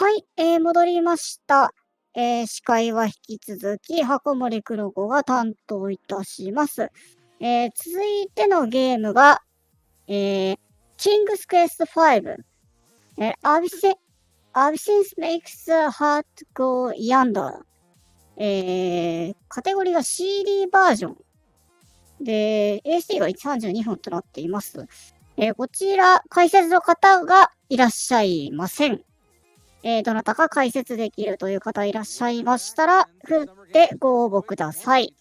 はい、戻りました。司会は引き続き、箱森黒子が担当いたします。続いてのゲームが、King's Quest 5。Absence makes the heart go yonder。カテゴリーが CD バージョン。で、AC が32分となっています。こちら、解説の方がいらっしゃいません。どなたか解説できるという方いらっしゃいましたら、振ってご応募ください。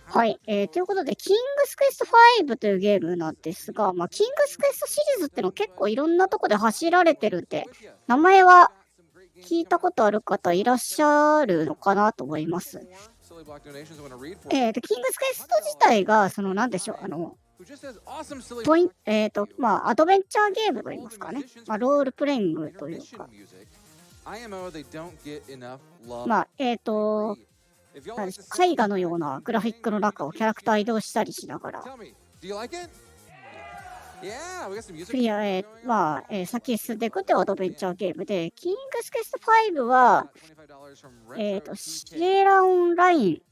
はい。ということで、King's Quest 5というゲームなんですが、King's Quest シリーズっての結構いろんなとこで走られてるんで、名前は聞いたことある方いらっしゃるのかなと思います。King's Quest 自体が、なんでしょう、アドベンチャーゲームと言いますかね。ロールプレイングというか。絵画のようなグラフィックの中をキャラクター移動したりしながら。先進んでいくというアドベンチャーゲームで、King's Quest 5は、シエラオンライン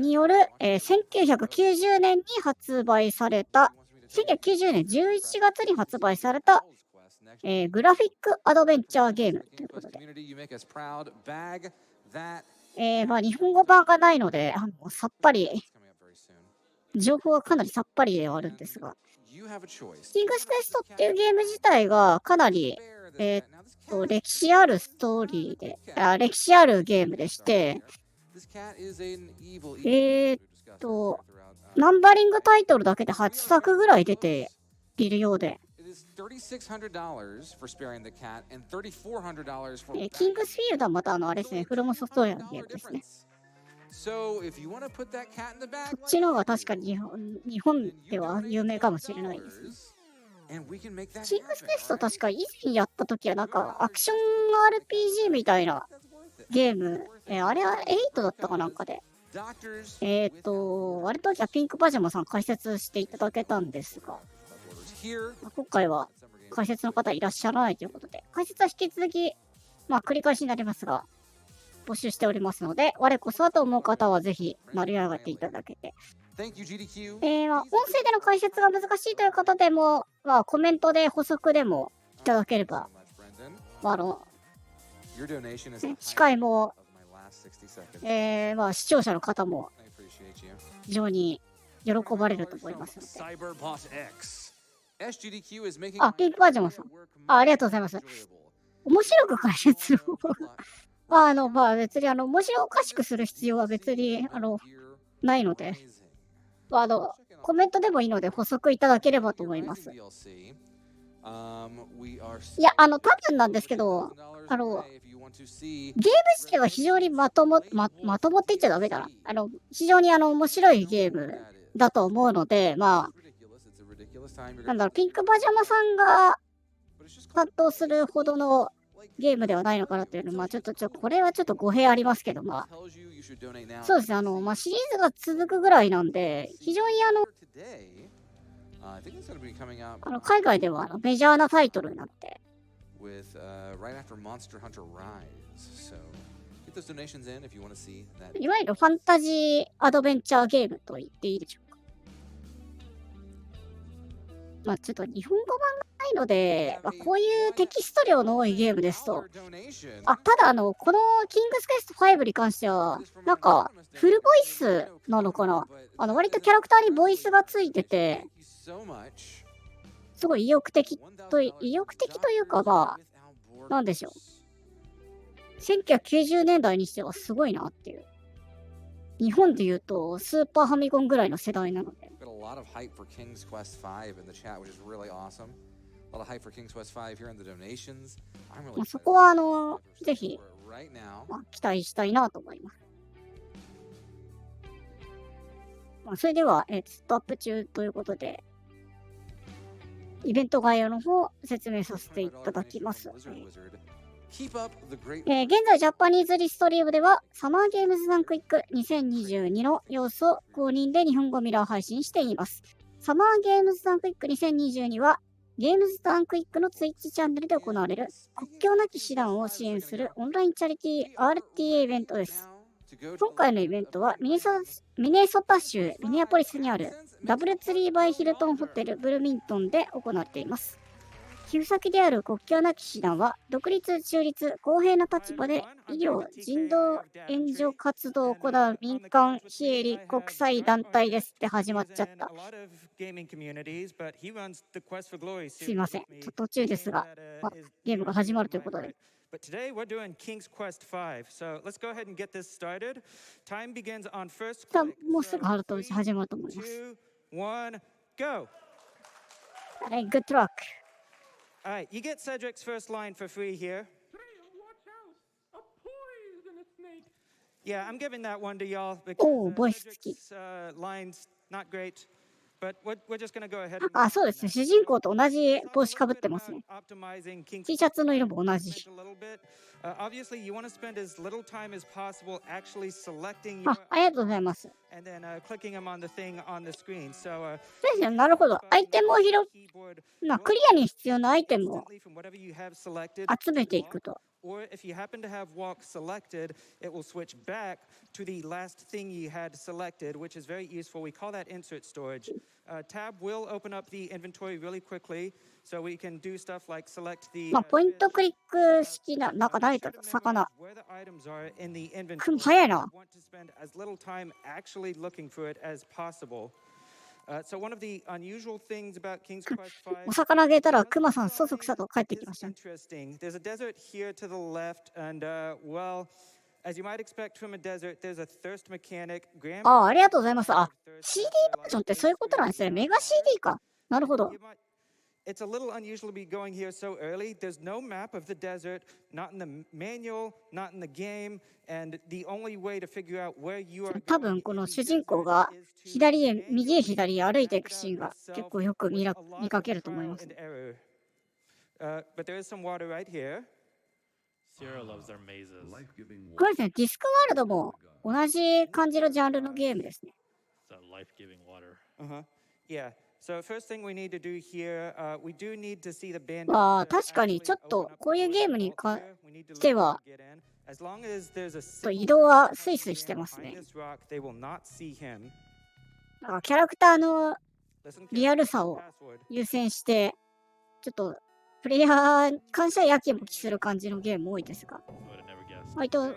による、1990年に発売された、1990年11月に発売された、グラフィックアドベンチャーゲームということで。日本語版がないので、さっぱり、情報はかなりさっぱりではあるんですが、King's Quest っていうゲーム自体がかなり、歴史あるストーリーで、歴史あるゲームでして、ナンバリングタイトルだけで8作ぐらい出ているようで、キングスフィールドはまたあれですね、フロムソフトウェアのゲームですね。そっちの方が確かに日本では有名かもしれないですね。キングスクエスト確か以前やった時はなんかアクション RPG みたいなゲーム、あれは8だったかなんかで。あれ時はピンクパジャマさん解説していただけたんですが、今回は解説の方いらっしゃらないということで、解説は引き続き、繰り返しになりますが、募集しておりますので、我こそはと思う方はぜひ成り上がっていただけて。音声での解説が難しいという方でも、コメントで補足でもいただければ、司会も、視聴者の方も非常に喜ばれると思いますので。ピンクバージョンさん。ありがとうございます。面白く解説を。別に面白おかしくする必要は別に、ないので、コメントでもいいので補足いただければと思います。いや、多分なんですけど、ゲーム自体は非常にまともって言っちゃダメだな。非常に面白いゲームだと思うので、ピンクパジャマさんが担当するほどのゲームではないのかなっていうのは、これはちょっと語弊ありますけど、そうですね、シリーズが続くぐらいなんで、非常に海外ではメジャーなタイトルになって、いわゆるファンタジーアドベンチャーゲームと言っていいでしょうか。ちょっと日本語版がないので、こういうテキスト量の多いゲームですと、ただこのキングスクエスト5に関しては、なんか、フルボイスなのかな？割とキャラクターにボイスがついてて、すごい意欲的というか、なんでしょう。1990年代にしてはすごいなっていう。日本で言うと、スーパーファミコンぐらいの世代なので。そこは、ぜひ、期待したいなと思います。それでは、ストアップ中ということで、イベント概要の方、説明させていただきます。現在、ジャパニーズリストリームでは、サマーゲームズダンクイック2022の要素を公認で日本語ミラー配信しています。サマーゲームズダンクイック2022は、ゲームズクイックのツイッチチャンネルで行われる国境なき師団を支援するオンラインチャリティー RTA イベントです。今回のイベントはミネソタ州ミネアポリスにあるダブルツリーバイヒルトンホテルブルミントンで行われています。寄付先である国境なき師団は、独立、中立、公平な立場で医療、人道援助活動を行う民間非営利国際団体ですって始まっちゃった。すいません。途中ですが、ゲームが始まるということで。But today we're doing King's Quest 5. So let's go ahead and get this started. Time begins on first click. もうすぐ始まると思います。2, 1, go! Alright, good luck. Alright, you get Cedric's first line for free here. Yeah, I'm giving that one to y'all because line's not great. But we're just going to go ahead and そうですね。主人公と同じ帽子かぶってますね。T シャツの色も同じ。Obviously, you want to spend as little time as possible actually selecting ありがとうございます。and then clicking them on the thing on the screen. So ですね。なるほど。アイテムをクリアに必要なアイテムを集めていくと。Or if you happen to have walk selected, it will switch back to the last thing you had selected, which is very useful. We call that insert storage. Tab will open up the inventory really quickly, so we can do stuff like select the ポイントクリック式な、なんかないと魚。where the items are in the inventory. 早いな。We want to spend as little time actually looking for it as possible. So one of the unusual things about King's Quest 5. お魚あげたらクマさんそそくさと帰ってきました。Interesting. There's a desert here to the left, and well, as you might expect from a desert, there's a thirst mechanic. ありがとうございます。CD バージョンってそういうことなんですね。メガ CD か。なるほど。It's a little unusual to be going here so early. There's no map of the desert, not in the manual, not in the game, and the only way to figure out where you are. 多分この主人公が右へ左へ歩いていくシーンが結構よく見かけると思います。But there is some water right here. Sierra loves their mazes. これですね、ディスクワールドも同じ感じのジャンルのゲームですね。It's a life-giving water. Yeah. So first thing we need to do here, we do need to see the bandit. 確かにちょっとこういうゲームにしては移動はスイスイしてますね。キャラクターのリアルさを優先してちょっとプレイヤー感謝やきもきする感じのゲーム多いですが、割と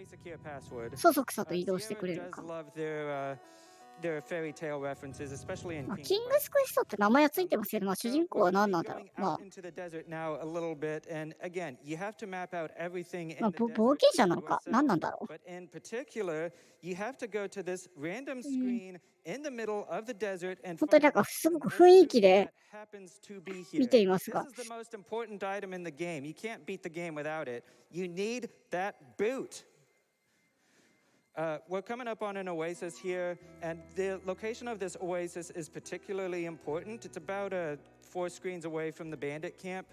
そそくさと移動してくれるか。There are fairy tale references, especially in キングスクエストって名前がついてますけど、主人公は何なんだろう。冒険者なのか何なんだろう。But in particular, you have to go to this random screen in the middle of the desert and 本当になんかすごく雰囲気で見ていますが。This is the most important item in the game. You can't beat the game without it. You need that boot. We're coming up on an oasis here, and the location of this oasis is particularly important. It's about 4 screens away from the bandit camp.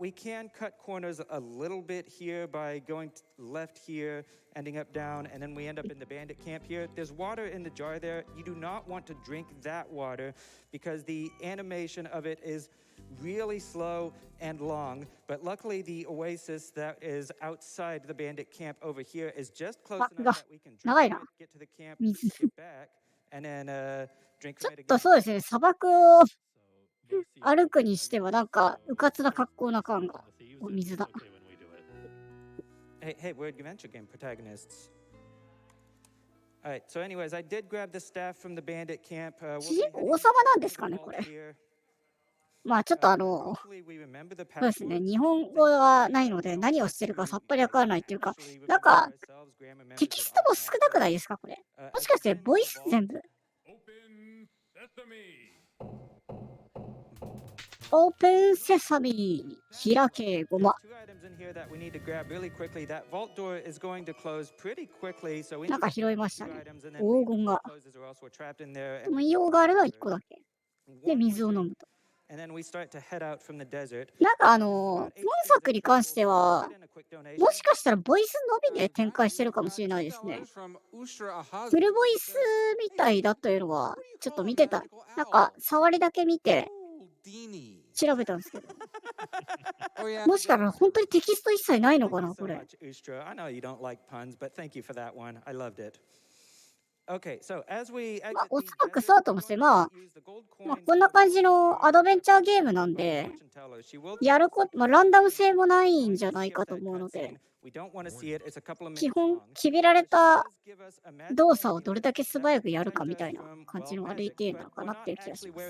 We can cut corners a little bit here by going left here, ending up down, and then we end up in the bandit camp here. There's water in the jar there. You do not want to drink that water because the animation of it is really slow and long, but luckily the oasis that is outside the bandit camp over here is just close enough that we can drink it, get to the camp, get back, and then drink from it again. そうですね、砂漠を歩くにしてはなんかうかつな格好な感が水だ。Hey, we're adventure game protagonists. All right, so anyways, I did grab the staff from the bandit camp. 主人公王様なんですかね、これ。ちょっとそうですね、日本語はないので何をしてるかさっぱりわからないっていうか、なんかテキストも少なくないですか、これ。もしかしてボイス全部。オープンセサミー、開けごま。なんか拾いましたね。黄金が。でも硫黄があるのは1個だけ。で、水を飲むと。なんか本作に関しては、もしかしたらボイスのみで展開してるかもしれないですね。フルボイスみたいだというのは、ちょっと見てた。なんか、触りだけ見て、調べたんですけど。もしかしたら本当にテキスト一切ないのかな、これ。おそらくそうだと思うんですよ。まあ、こんな感じのアドベンチャーゲームなんで、やること、ランダム性もないんじゃないかと思うので、基本、決められた動作をどれだけ素早くやるかみたいな感じのが0点なのかなっていう気がします。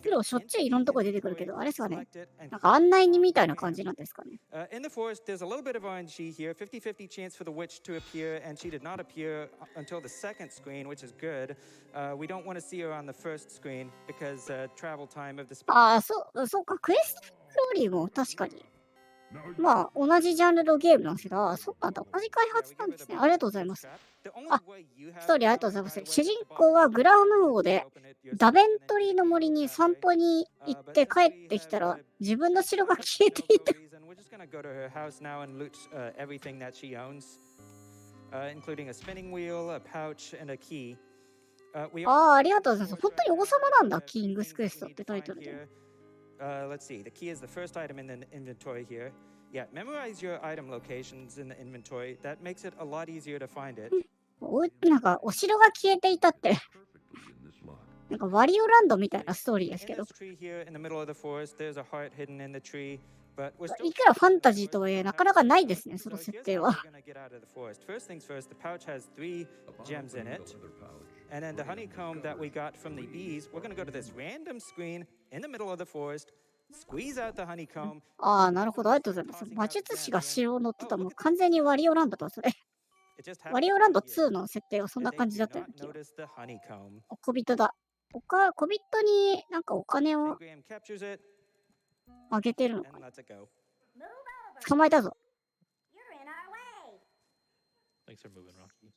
けど、しょっちゅういろんなところ出てくるけど、あれですかね、なんか案内人みたいな感じなんですかね。In the forest, there's a little bit of RNG here, 50-50 chance for the witch to appear, and she did not appear until the second screen, which is good. We don't want to see her on the first screen because travel time of the... そうか、クエストストーリーも確かに。まあ、同じジャンルのゲームなんですが、そうなんだ、同じ開発なんですね。ありがとうございます。ストーリーありがとうございます。主人公はグラム王で、ダベントリーの森に散歩に行って帰ってきたら、自分の城が消えていた。ありがとうございます。本当に王様なんだ、キングスクエストってタイトルで。Let's see. The key is the first item in the inventory here. Yeah, memorize your item locations in the inventory. That makes it a lot easier to find it. なんか、お城が消えていたって。なんか、ワリオランドみたいなストーリーですけど。いくらファンタジーとはいえ、なかなかないですね、その設定は。And then the honeycomb that we got from the bees, we're going to go to this random screen in the middle of the forest, squeeze out the honeycomb. なるほど、ありがとうございます。魔術師が城を乗ってたもう完全にワリオランドだ、それ。ワリオランド2の設定はそんな感じだったよね。小人だ。小人になんかお金をあげてるのかな。捕まえたぞ。Thanks for moving, Rocky.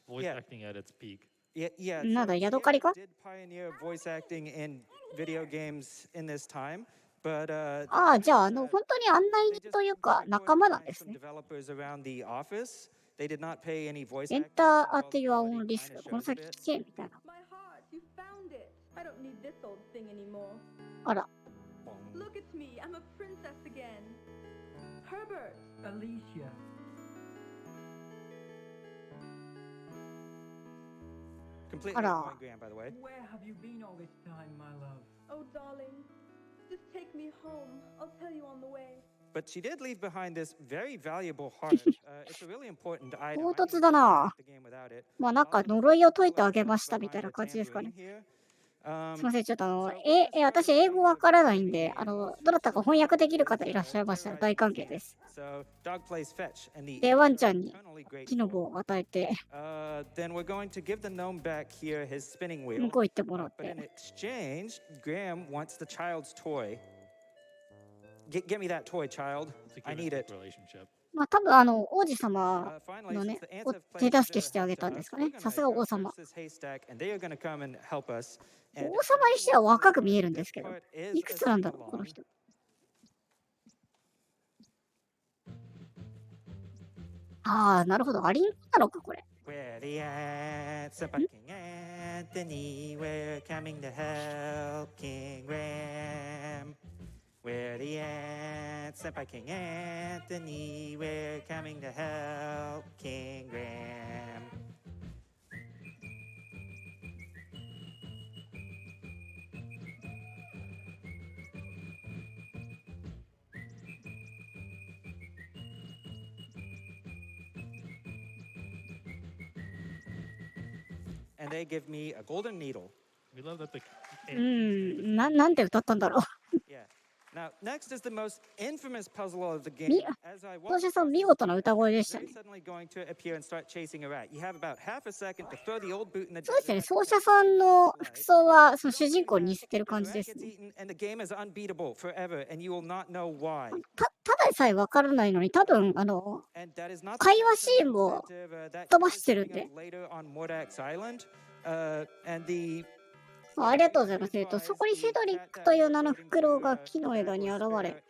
Voice acting at its peak. Yeah. なんだ、ヤドカリか？ Did pioneer voice acting in video games in this time, but じゃあ、本当に案内人というか仲間なんですね。developers around the office, they did not pay any voice エンターアティアオンリスク。この先聞けみたいな。あら。Look at me, I'm a princess again. Herbert. Alicia. Completely ignoring Graham, by the way. Where have you been all this time, my love? Oh, darling, just take me home. I'll tell you on the way. But she did leave behind this very valuable heart. It's a really important item. 唐突だな。まあなんか呪いを解いてあげましたみたいな感じですかね。すみません、ちょっと私英語わからないんで、どなたか翻訳できる方いらっしゃいましたら大歓迎です。で、ワンちゃんに木の棒を与えて、向こう行ってもらって。まあ多分王子様のね、手助けしてあげたんですかね。さすが王様。王様にしては若く見えるんですけど、いくつなんだろう、この人。なるほど、アリンなのか、これ。Where the at? Senpai King Anthony, we're coming to help King Graham. And they give me a golden needle. We love that the なんて歌ったんだろう。Now, next is the most infamous puzzle of the game. 奏者さん見事な歌声でしたね。そうですね、奏者さんの服装はその主人公に似せてる感じですね。ただでさえわからないのに、多分会話シーンも飛ばしてるんで。ありがとうございます。そこにセドリックという名のフクロウが木の枝に現れ、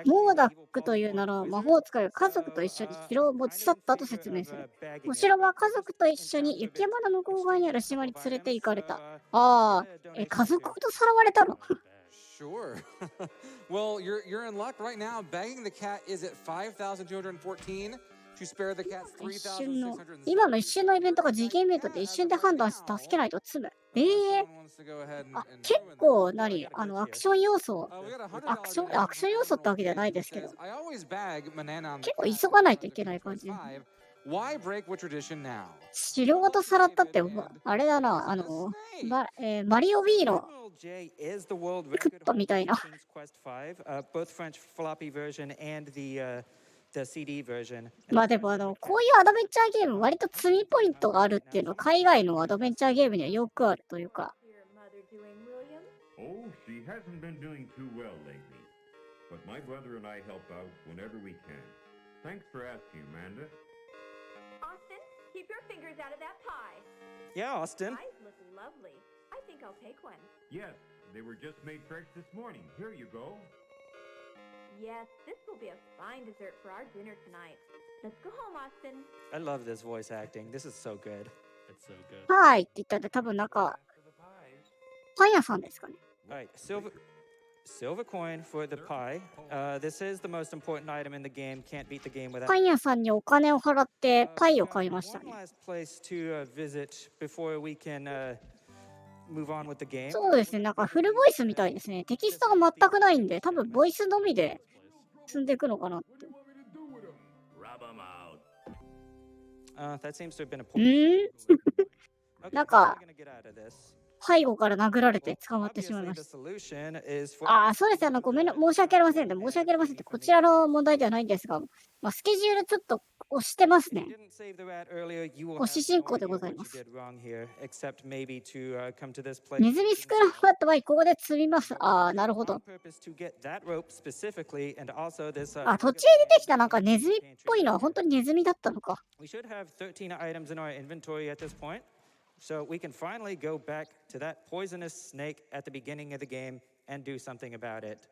モーダックという名の魔法使いが家族と一緒に城を持ち去ったと説明する。お城は家族と一緒に雪山の向こう側にある島に連れて行かれた。ああ、家族ごとさらわれたのSure. Well, you're in luck right now. Bagging the cat is at 5,214. To spare the cat 今の一瞬のイベントが次元イベントで一瞬で判断して助けないと積む。結構アクション要素、アクション要素ってわけじゃないですけど、結構急がないといけない感じ。城ごとさらったって、あれだな、マリオ Wii のクッパみたいな。まあでもこういうアドベンチャーゲーム割と積みポイントがあるっていうのは海外のアドベンチャーゲームにはよくあるというか。Oh, she hasn't been doing too well lately. But my brother and I help out whenever we can. Thanks for asking, Amanda. Austin, keep your fingers out of that pie. Yeah, Austin. Pie's looking lovely. I think I'll take one. Yes, they were just made fresh this morning. Here you go. Yes, this will be a fine dessert for our dinner tonight. Let's go home, Austin. I love this voice acting. This is so good. It's so good. はいって言ったら多分なんかパン屋さんですかね。All right, silver coin for the pie. This is the most important item in the game. Can't beat the game without. パン屋さんにお金を払ってパイを買いましたね。 One last place to visit before we can move on with the game. そうですね、なんかフルボイスみたいですね。テキストが全くないんで、多分ボイスのみで進んでいくのかなって。That seems to have been a point. なんか背後から殴られて捕まってしまいました。ああ、そうです。ごめんな、申し訳ありませんね。申し訳ありませんって、こちらの問題ではないんですが、まあ、スケジュールちょっと押してますね。押し進行でございます。ネズミスクラムハットはここで積みます。ああ、なるほど。あ、途中で出てきたなんかネズミっぽいのは本当にネズミだったのか。So we can finally go back to that poisonous snake at the beginning of the game and do something about it.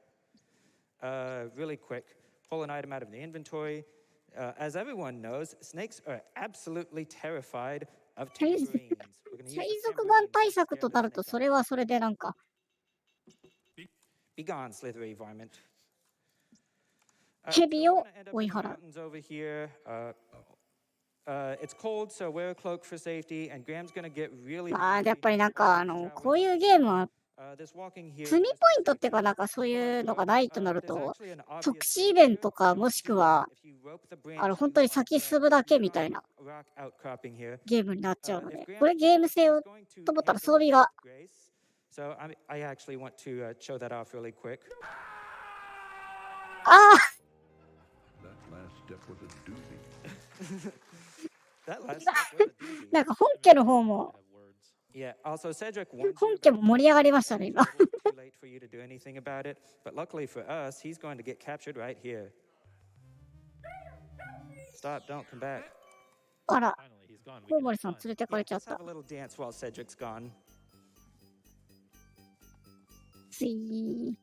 Really quick, pull an item out of the inventory. As everyone knows, snakes are absolutely terrified of tangerines. 海賊版対策となると、それはそれでなんか。Be gone, slithery varmint. ヘビを追い払う。It's cold, so wear a cloak for safety. And Graham's gonna get really. やっぱりなんかこういうゲームは積みポイントっていうかなんかそういうのがないとなると特殊イベントかもしくは本当に先進むだけみたいなゲームになっちゃうので、これゲーム性をと思ったら装備が。So I actually want to show that off really quick. ああ。なんか本家の方も本家も盛り上がりましたね今。あら、コウモリさん連れてかれちゃった。つい。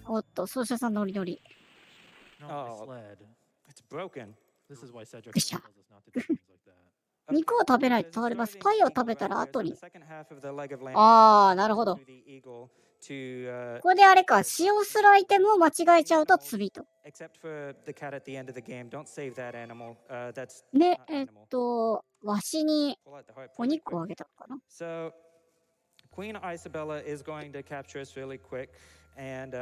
おっと、奏者さんノリノリ。肉を食べないと倒れます。パイを食べたら後に。ああ、なるほど。これであれか、使用するアイテムを間違えちゃうと罪と。ね、わしにお肉をあげたのかな。Queen Isabella is going to capture us really quick, and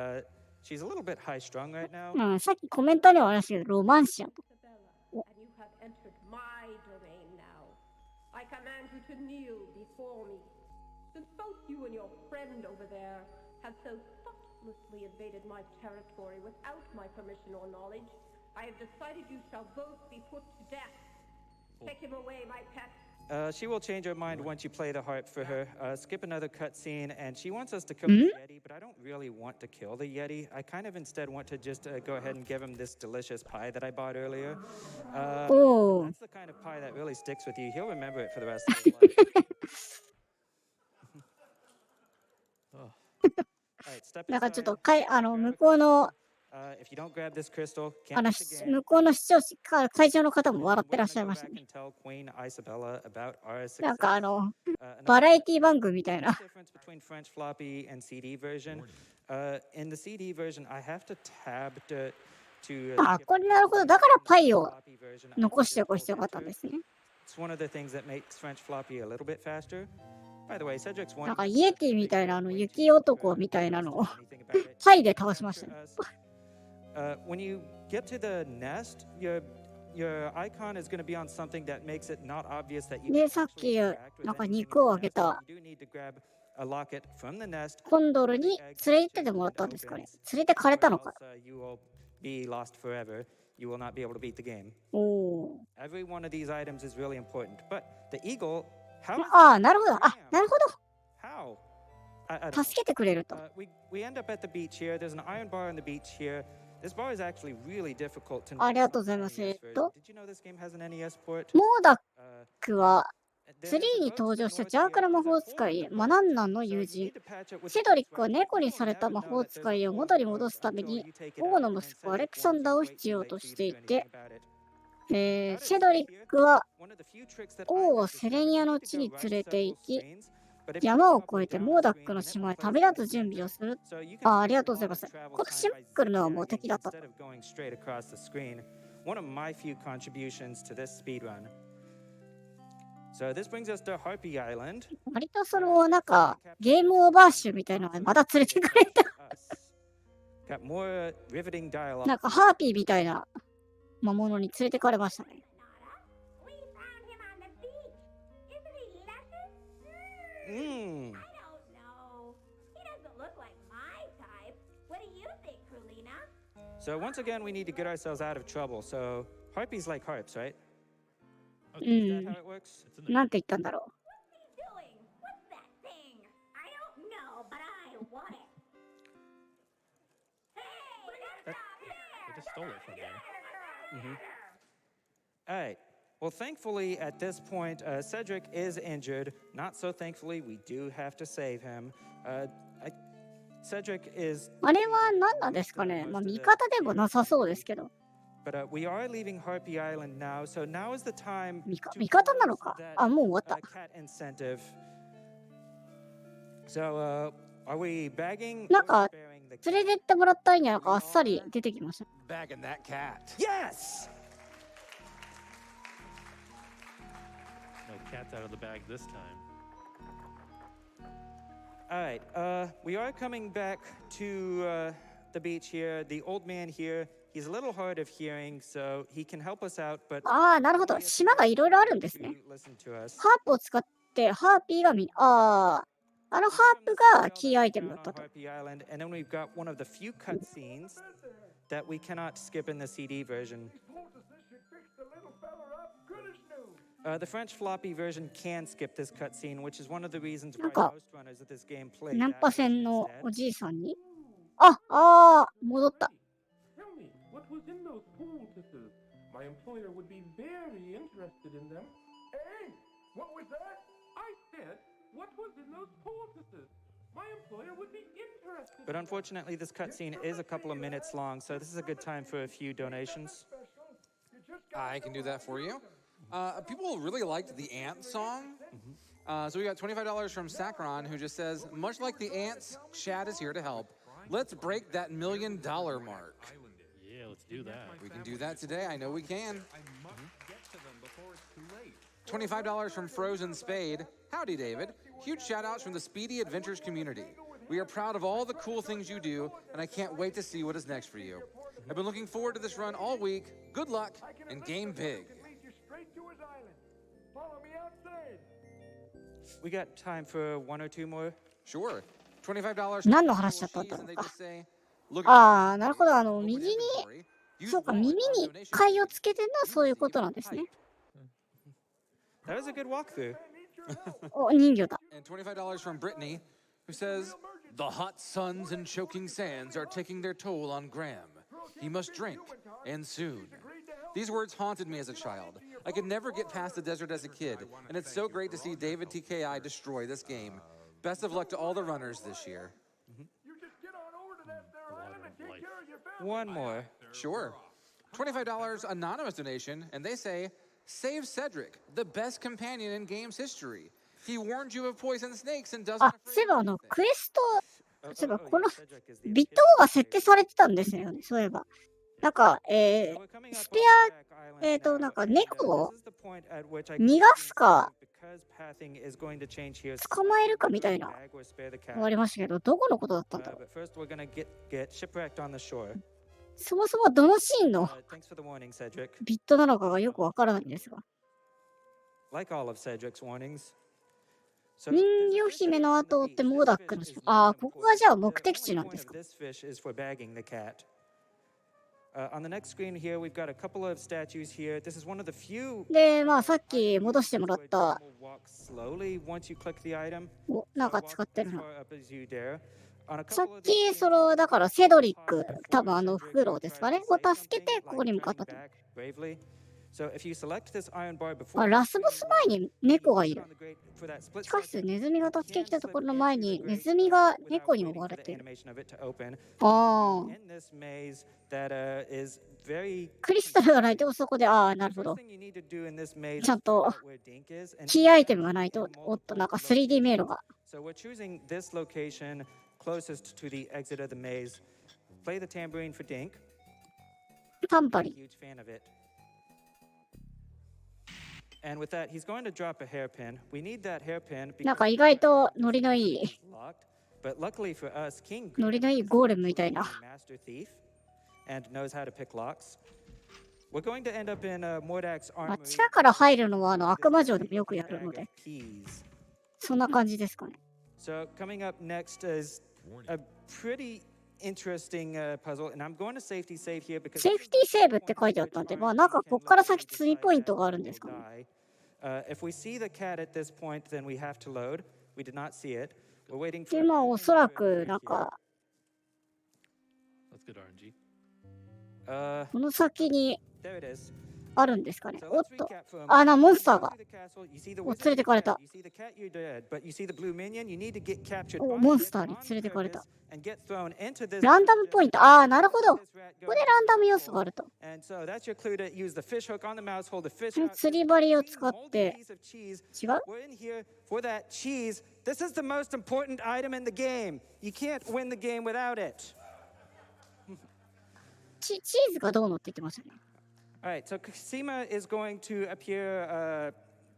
she's a little bit high strung right now. さっきコメントにはありましたけど、ロマンシアと。I command you to kneel before me. Since both you and your friend over there have so thoughtlessly invaded my territory without my permission or knowledge, I have decided you shall both be put to death. Take him away, my pet. She will change her mind once you play the harp for her. Skip another cutscene, and she wants us to kill the Yeti, but I don't really want to kill the Yeti. I kind of instead want to just go ahead and give him this delicious pie that I bought earlier. That's the kind of pie that really sticks with you. He'll remember it for the rest of his life. なんかちょっと向こうの、If you don't grab this crystal, 向こうの視聴者、会場の方も笑ってらっしゃいましたね。なんかバラエティ番組みたいな。あ、これなるほど。だからパイを残しておく必要があったんですね。なんかイエティみたいな雪男みたいなのをパイで倒しましたね。When you get to the nest, your icon is going to be on something that makes it not obvious that you で、さっきなんか肉をあげたコンドルに連れてってもらったんですかね。連れてかれたのか。be lost forever. You will not be able to beat the game. お Every one of these items is really important. But the eagle, how? ああ、なるほど。あ、なるほ How? ど。助けてくれると。We end up at the beach here. There's an iron bar on the beach here. This bar is actually really difficult to. ありがとうございます。Did you know this game has an NES port? モーダックは3に登場した邪悪な魔法使い、マナンナンの友人。シドリックは猫にされた魔法使いを元に戻すために、王の息子アレクサンダーを必要としていて、シドリックは王をセレニアの地に連れて行き、山を越えてモーダックの島へ旅立つ準備をする。ありがとうございます。今年来るのはもう敵だった。One of my few contributions to this speedrun. So this brings us to Harpy Island. 割となんかゲームオーバー集みたいなのがまた連れてくれた。Got more riveting dialogue. なんかハーピーみたいな魔物に連れてかれましたね。Mm. I don't know. He doesn't look like my type. What do you think, Krulina? So once again, we need to get ourselves out of trouble. So harpies like harps, right? Mm. Is that how it works? なんて言ったんだろ What's he doing? What's that thing? I don't know, but I want it. Hey! They just stole it from there. All right. Well, thankfully, at this point, Cedric is injured. Not so thankfully, we do have to save him. Cedric is. う。あれは何なんですかね。まあ味方でもなさそうですけど。But we are leaving Harpy Island now, so now is the time. 味方なのか。あ、もう終わった。Cat incentive. So, are we bagging? なんか連れてってもらったんやがあっさり出てきました。Bagging that cat. Yes. No cat's out of the bag this time. All right, we are coming back to the beach here. The old man here, he's a little hard of hearing, so he can help us out, but ああ、なるほど。島がいろいろあるんですね。 listen to us. ハープを使ってハーピーがハープがキーアイテムだったと。 Harpy Island, and then we've got one of the few cutscenes that we cannot skip in the CD version. The French floppy version can skip this cutscene, which is one of the reasons why most runners of this game play. ナンパ that 船の instead. おじいさんに戻った。 Tell me, what was in those poultices? My employer would be very interested in them. Hey, what was that? I said, what was in those poultices? My employer would be interested. But unfortunately, this cutscene is a couple of minutes long, so this is a good time for a few donations. I can do that for you. People really liked the ant song. So we got $25 from Sacron, who just says, much like the ants, Chad is here to help. Let's break that $1 million mark. Yeah, let's do that. We can do that today. I know we can. $25 from Frozen Spade. Howdy, David. Huge shout outs from the Speedy Adventures community. We are proud of all the cool things you do, and I can't wait to see what is next for you. I've been looking forward to this run all week. Good luck and game big. We got time for one or two more. Sure. $25. 何の話だったんだろう And they か。 just say, look ああ、なるほど。右に、 Use そうか、 Vault 耳 for に donations. 貝をつけてるのはそういうことなんですね。 That was a good walkthrough. お、人魚だ。 And $25 from Brittany, who says, the hot suns and choking sands are taking their toll on Graham. He must drink, and soon. These words haunted me as a child. I could never get past the desert as a kid, and it's so great to see davidtki destroy this game. Best of luck to all the runners this year. One more. Sure. $25 anonymous donation, and they say, Save Cedric, the best companion in games history. He warned you of poison snakes and doesn't あ、そういえばクエスト、そういえばこのビットが設定されてたんですよね、そういえば。なんか、スペア、なんか猫を逃がすか、捕まえるかみたいな、言われましたけど、どこのことだったんだろう。そもそもどのシーンのビットなのかがよくわからないんですが。人魚姫の後を追ってモーダックの島。ああ、ここがじゃあ目的地なんですか。で、まあさっき戻してもらった。お、なんか使ってるな。さっき、だからセドリック、多分フクロウですかね、を助けてここに向かったと。あ、ラスボス前に猫がいる。しかし、ネズミが助けに来たところの前に、ネズミが猫に追われている。ああ。クリスタルがないとそこで、ああ、なるほど。ちゃんと、キーアイテムがないと、おっと、なんか 3D 迷路が。Closest to the exit of the maze. Play the tambourine for Dink. タンパリン。Huge fan of it. And with that, he's going to drop a hairpin. We need that hairpin. なんか意外とノリのいい。But luckily for us, King ノリのいいゴーレムみたいな。Master thief and knows how to pick locks. We're going to end up in Mordak's armory. 地下から入るのは悪魔城でもよくやるので。そんな感じですかね。So coming up next is a pretty interesting puzzle, and I'm going to safety save here because セーフティーセーブって書いてあったんで、まあなんかこっから先追ポイントがあるんですかね。If we see the cat at this point, then we have to load. We did not see it. We're waiting for で、まあおそらくなんかこの先にあるんですかね。おっと、モンスターが連れてかれた。モンスターに連れてかれた。ランダムポイント。ああ、なるほど。ここでランダム要素があると。釣り針を使って。違う？ This is the most important item in the game. You can't win the game without it. チーズがどうのって言ってましたね。All right, so Kusima is going to appear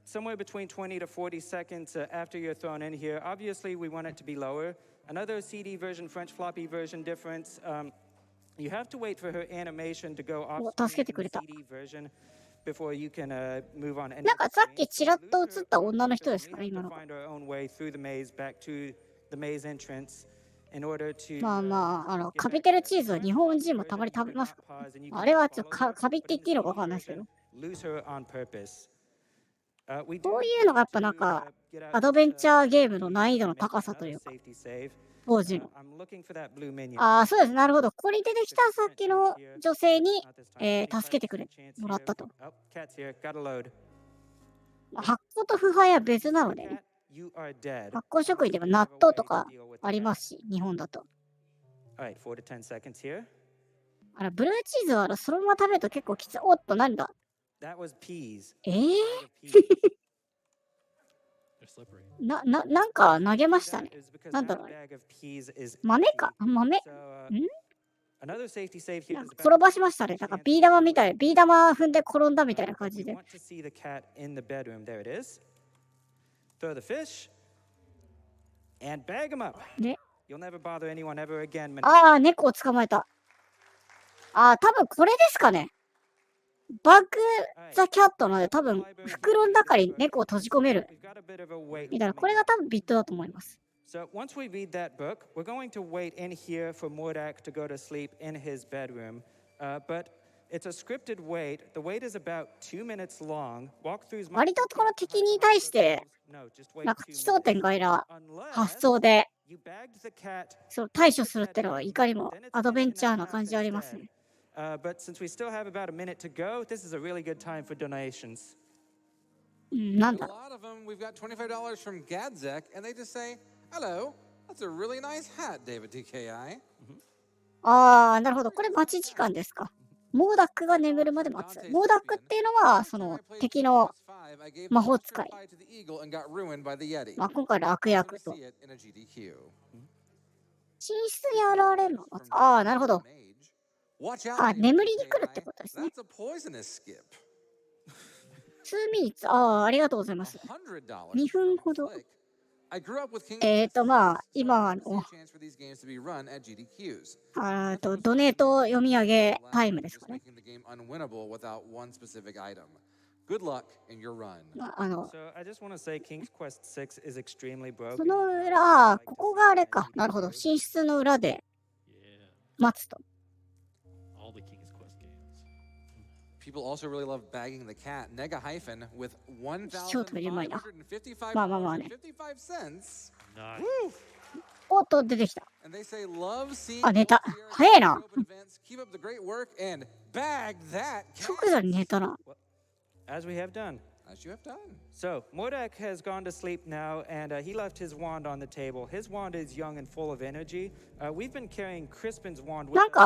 somewhere between 20 to 40 seconds after you're thrown in here. Obviously, we want it to be lower. Another CD version, French floppy version difference. You have to wait for her animation to go off the CD version before you can move on. なんかさっきちらっと映った女の人ですかね、今の。まあまあ、カビてるチーズは日本人もたまに食べますか。あれはちょっとカビって言っていいのかわかんないですけど。こういうのがやっぱなんかアドベンチャーゲームの難易度の高さというか、当時の。ああ、そうです。なるほど。ここに出てきたさっきの女性に、助けてもらったと。発酵と腐敗は別なので、ね。発酵食品でも納豆とかありますし、日本だと。あら、ブルーチーズはそのまま食べると結構きつい。おっと、なんだなんか投げましたね。なんだろう。豆か豆転ばしましたね。なんかビー玉みたい。ビー玉踏んで転んだみたいな感じで。Throw the fish and bag him up. You'll never bother anyone ever again. ああ、猫を捕まえた。ああ、多分これですかね。バッグ・ザ・キャットなので、多分袋の中に猫を閉じ込める。みたいな、これが多分ビットだと思います。So once we read that book, we're going to wait in here for Mordak to go to sleep in his bedroom. But it's a scripted wait. The wait is about 2 minutes long. Walk through. 割とこの敵に対してなんか奇想天外な発想でそう対処するっていうのはいかにもアドベンチャーな感じありますね。But since we still have about a minute to go, this is a really good time for donations. なんだ。 A lot of them. We've got $25 from Gadzek, and they just say, "Hello, that's a really nice hat, davidtki." あー、なるほど。これ待ち時間ですか。モーダックが眠るまで待つ。モーダックっていうのは、その敵の魔法使い。まあ、今回の悪役と。寝室に現れるの？ああ、なるほど。あ、眠りに来るってことですね。2ミニッツ。ああ、ありがとうございます。2分ほど。まあ、今ドネート読み上げタイムですかね。その裏、ここがあれか。なるほど。寝室の裏で待つと。People also really love bagging the cat. Nega hyphen with 1,155まあまあまあね。 Nice. おっと、出てきた。 And they say love seeing あ、寝た。早いな。 Keep up the great work and bag that cat. 即座に寝たな。 As we have done. As you have done. So, Mordak has gone to sleep now, and he left his wand on the table. His wand is young and full of energy. We've been carrying Crispin's wand with us the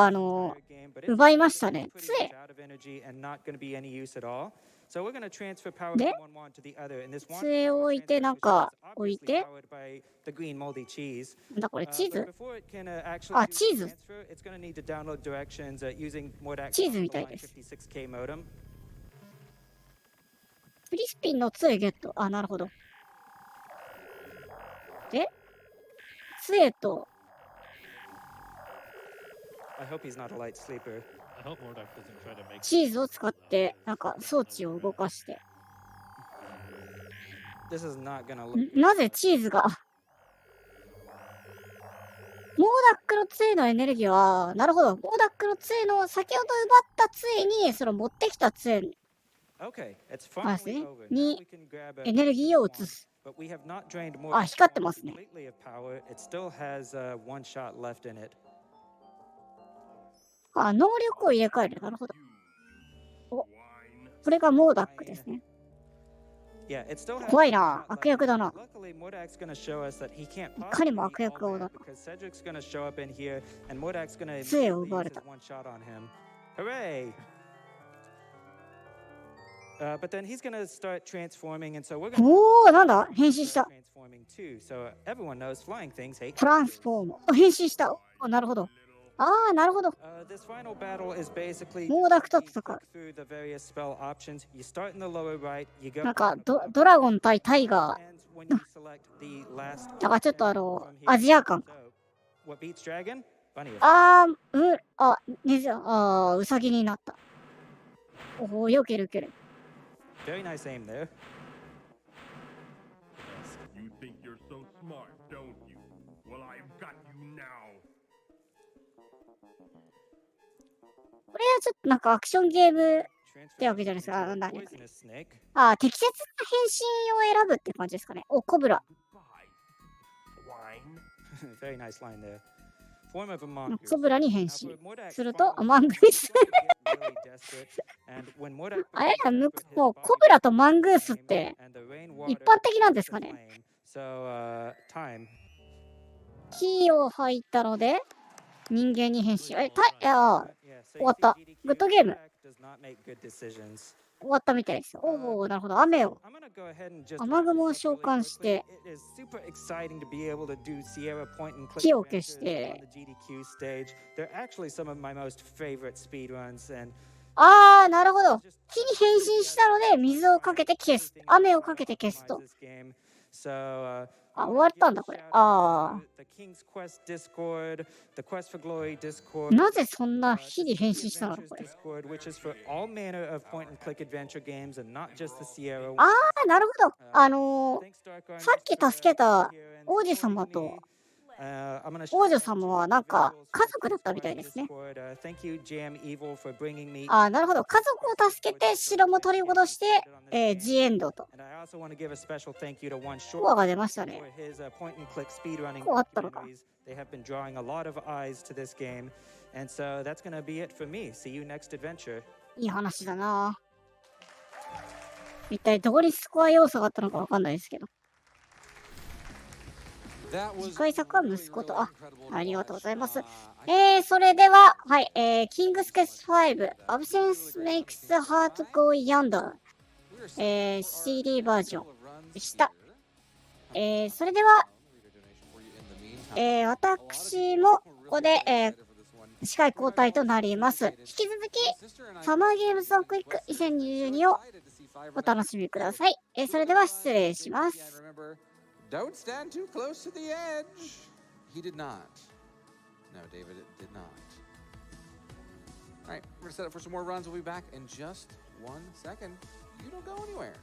game, but it's 奪いましたね。 pretty 杖。 much out of energy and not going to be any use at all. So we're going to transfer power from one wand to the other. And this wand 杖を置いて、なんか置いて。 powered by the green moldy cheese. なんだこれ、チー But ズ？ before it can actually あ、チーズ。 transfer, it's going to need to download directions using Mordak's チーズみたいです。 56K modem. クリスピンの杖ゲット。あ、なるほど。で、杖と、 I hope he's not a light sleeper. I hope Mordok doesn't try to make チーズを使って、なんか装置を動かして。 This is not gonna look. なぜチーズが、モーダックの杖のエネルギーは、なるほど。モーダックの杖の先ほど奪った杖に、その持ってきた杖 Okay, it's まあです finally ね over. に Now we can grab エネルギーを移す。 but we have not drained あ、 more 光ってますね。 completely of power. It still has one shot left in it. あ、能力を入れ替える。なるほど。お、これがモーダックですね。 Yeah, it still has 怖い one な。 shot 悪 left. 役だな。 Luckily, Mordak's gonna show us that he can't いかにも possibly 悪役 all だ that because Cedric's gonna show up in here and Mordak's gonna 杖を immediately 奪わ use れ his た。 one shot on him. Hooray! But then he's gonna start transforming, and so we're gonna おー、なんだ変身した。 transforming too. So everyone knows flying things hate. トランスフォーム。あ、変身した。あ、なるほど。ああ、なるほど。 This final battle is basically モーダックと戦う。 through the various spell options. You start in the lower right, you go なんかドラゴン対タイガー。 and when you select the last だからちょっとfrom here. アジア感。 So, what beats dragon? Bunny. あー、あ、ウサギになった。おお、よけるける。 Very nice aim there. You think you're so smart, don't you? Well, I've got you now. これはちょっとなんかアクションゲームってわけじゃないですか。なんだね。あー、適切な変身を選ぶって感じですかね。お、コブラ。 Very nice line there. Form of a コ mongoose. ブラに変身。すると、マングース。あれもうコブラとマングースって一般的なんですかね。キーを入ったので人間に変身。終わった。グッドゲーム。終わったみたいですよ。おお、なるほど。雨雲を召喚して火を消して。ああ、なるほど。火に変身したので水をかけて消す。雨をかけて消すと。あ、終わったんだこれ。ああ。なぜそんな火に変身したのこれ。ああ、なるほど。さっき助けた王子様と王女様はなんか家族だったみたいですね。あ、なるほど。家族を助けて城も取り戻して、ジエンドと。コアが出ましたね。コアあったのか。いい話だな。一体どこにスコア要素があったのかわかんないですけど。次回作は息子と、ありがとうございます。それでは、はい、キングスケス5、Absence Makes the Heart Go Yonder、CD バージョンでした。それでは、私もここで、司会交代となります。引き続き、サマーゲームズオンクイック2022をお楽しみください。それでは失礼します。Don't stand too close to the edge. He did not. No, David did not. All right, we're going to set up for some more runs. We'll be back in just 1 second. You don't go anywhere.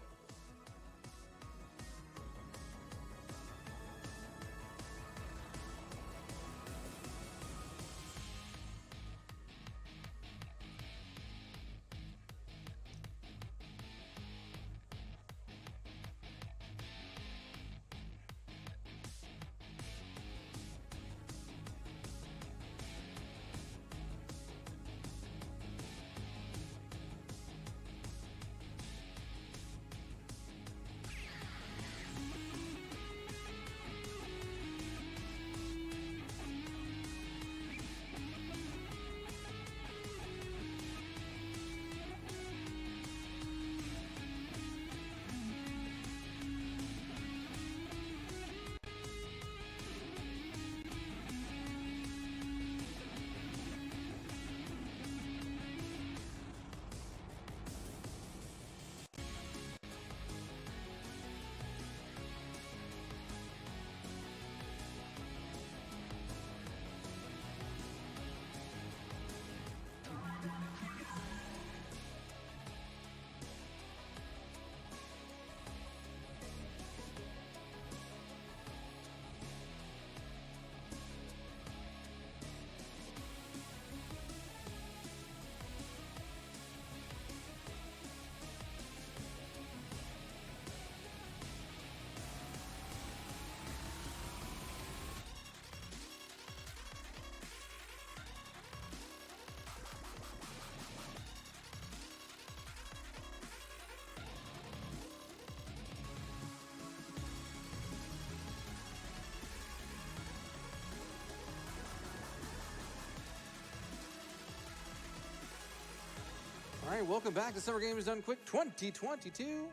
All right, welcome back to Summer Games Done Quick 2022.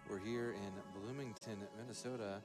We're here in Bloomington, Minnesota.